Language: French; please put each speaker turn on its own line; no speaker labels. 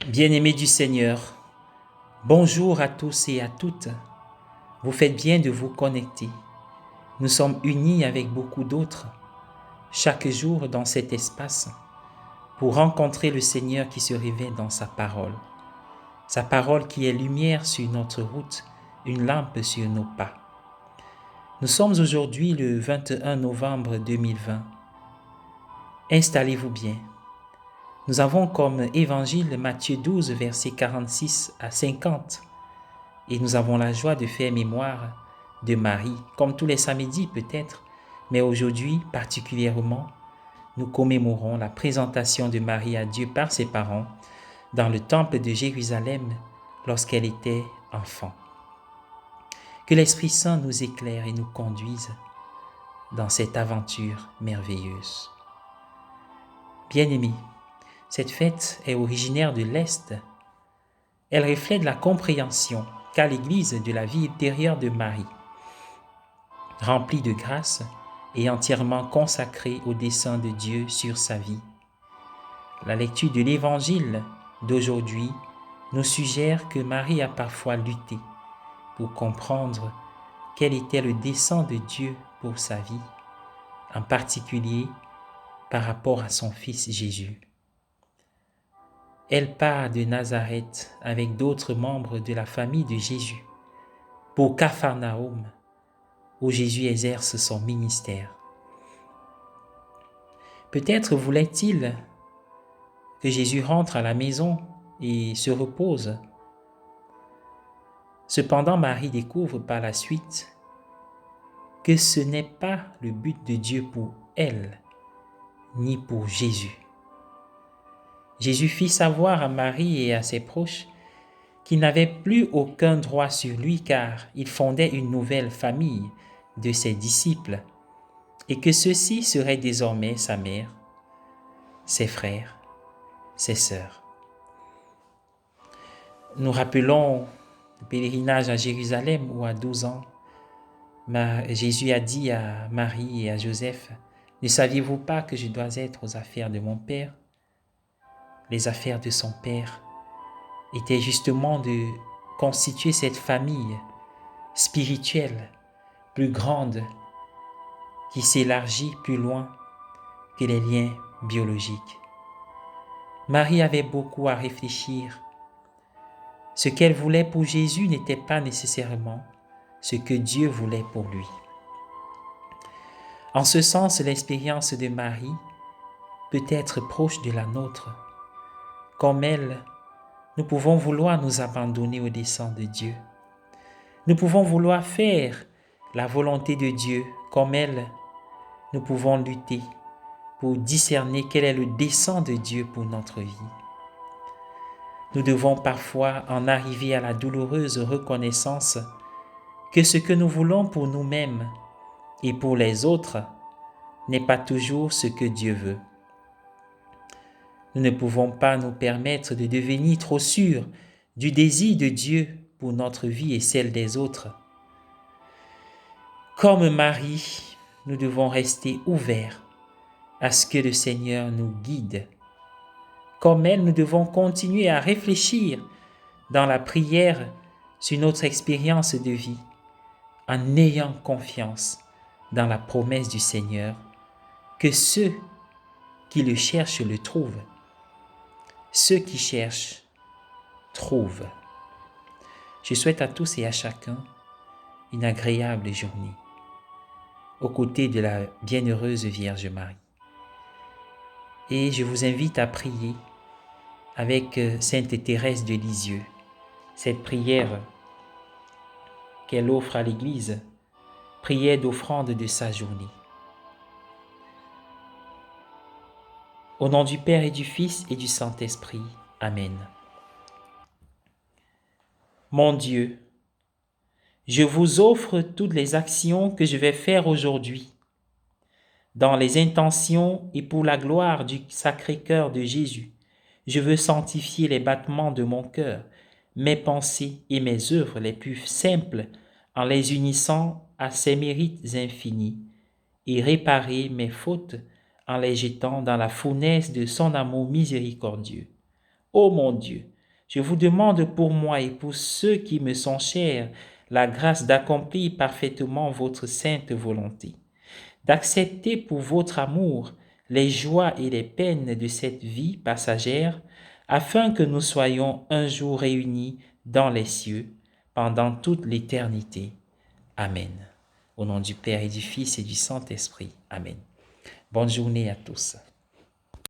Bien-aimés du Seigneur, bonjour à tous et à toutes. Vous faites bien de vous connecter. Nous sommes unis avec beaucoup d'autres chaque jour dans cet espace pour rencontrer le Seigneur qui se révèle dans sa parole qui est lumière sur notre route, une lampe sur nos pas. Nous sommes aujourd'hui le 21 novembre 2020. Installez-vous bien. Nous avons comme évangile Matthieu 12, versets 46 à 50. Et nous avons la joie de faire mémoire de Marie, comme tous les samedis peut-être, mais aujourd'hui particulièrement, nous commémorons la présentation de Marie à Dieu par ses parents dans le temple de Jérusalem lorsqu'elle était enfant. Que l'Esprit Saint nous éclaire et nous conduise dans cette aventure merveilleuse. Bien-aimés, cette fête est originaire de l'Est. Elle reflète la compréhension qu'a l'Église de la vie intérieure de Marie, remplie de grâce et entièrement consacrée au dessein de Dieu sur sa vie. La lecture de l'Évangile d'aujourd'hui nous suggère que Marie a parfois lutté pour comprendre quel était le dessein de Dieu pour sa vie, en particulier par rapport à son fils Jésus. Elle part de Nazareth avec d'autres membres de la famille de Jésus pour Capharnaüm, où Jésus exerce son ministère. Peut-être voulait-il que Jésus rentre à la maison et se repose. Cependant, Marie découvre par la suite que ce n'est pas le but de Dieu pour elle, ni pour Jésus. Jésus fit savoir à Marie et à ses proches qu'il n'avait plus aucun droit sur lui car il fondait une nouvelle famille de ses disciples et que ceux-ci seraient désormais sa mère, ses frères, ses sœurs. Nous rappelons le pèlerinage à Jérusalem où à 12 ans, Jésus a dit à Marie et à Joseph, « Ne saviez-vous pas que je dois être aux affaires de mon Père ?» Les affaires de son Père étaient justement de constituer cette famille spirituelle, plus grande, qui s'élargit plus loin que les liens biologiques. Marie avait beaucoup à réfléchir. Ce qu'elle voulait pour Jésus n'était pas nécessairement ce que Dieu voulait pour lui. En ce sens, l'expérience de Marie peut être proche de la nôtre. Comme elle, nous pouvons vouloir nous abandonner au dessein de Dieu. Nous pouvons vouloir faire la volonté de Dieu. Comme elle, nous pouvons lutter pour discerner quel est le dessein de Dieu pour notre vie. Nous devons parfois en arriver à la douloureuse reconnaissance que ce que nous voulons pour nous-mêmes et pour les autres n'est pas toujours ce que Dieu veut. Nous ne pouvons pas nous permettre de devenir trop sûrs du désir de Dieu pour notre vie et celle des autres. Comme Marie, nous devons rester ouverts à ce que le Seigneur nous guide. Comme elle, nous devons continuer à réfléchir dans la prière sur notre expérience de vie, en ayant confiance dans la promesse du Seigneur que ceux qui le cherchent le trouvent. Ceux qui cherchent trouvent. Je souhaite à tous et à chacun une agréable journée aux côtés de la bienheureuse Vierge Marie. Et je vous invite à prier avec Sainte Thérèse de Lisieux, cette prière qu'elle offre à l'Église, prière d'offrande de sa journée. Au nom du Père et du Fils et du Saint-Esprit. Amen. Mon Dieu, je vous offre toutes les actions que je vais faire aujourd'hui, dans les intentions et pour la gloire du Sacré-Cœur de Jésus. Je veux sanctifier les battements de mon cœur, mes pensées et mes œuvres les plus simples en les unissant à ses mérites infinis et réparer mes fautes en les jetant dans la fournaise de son amour miséricordieux. Ô mon Dieu, je vous demande pour moi et pour ceux qui me sont chers la grâce d'accomplir parfaitement votre sainte volonté, d'accepter pour votre amour les joies et les peines de cette vie passagère, afin que nous soyons un jour réunis dans les cieux pendant toute l'éternité. Amen. Au nom du Père et du Fils et du Saint-Esprit. Amen. Bonne journée à tous.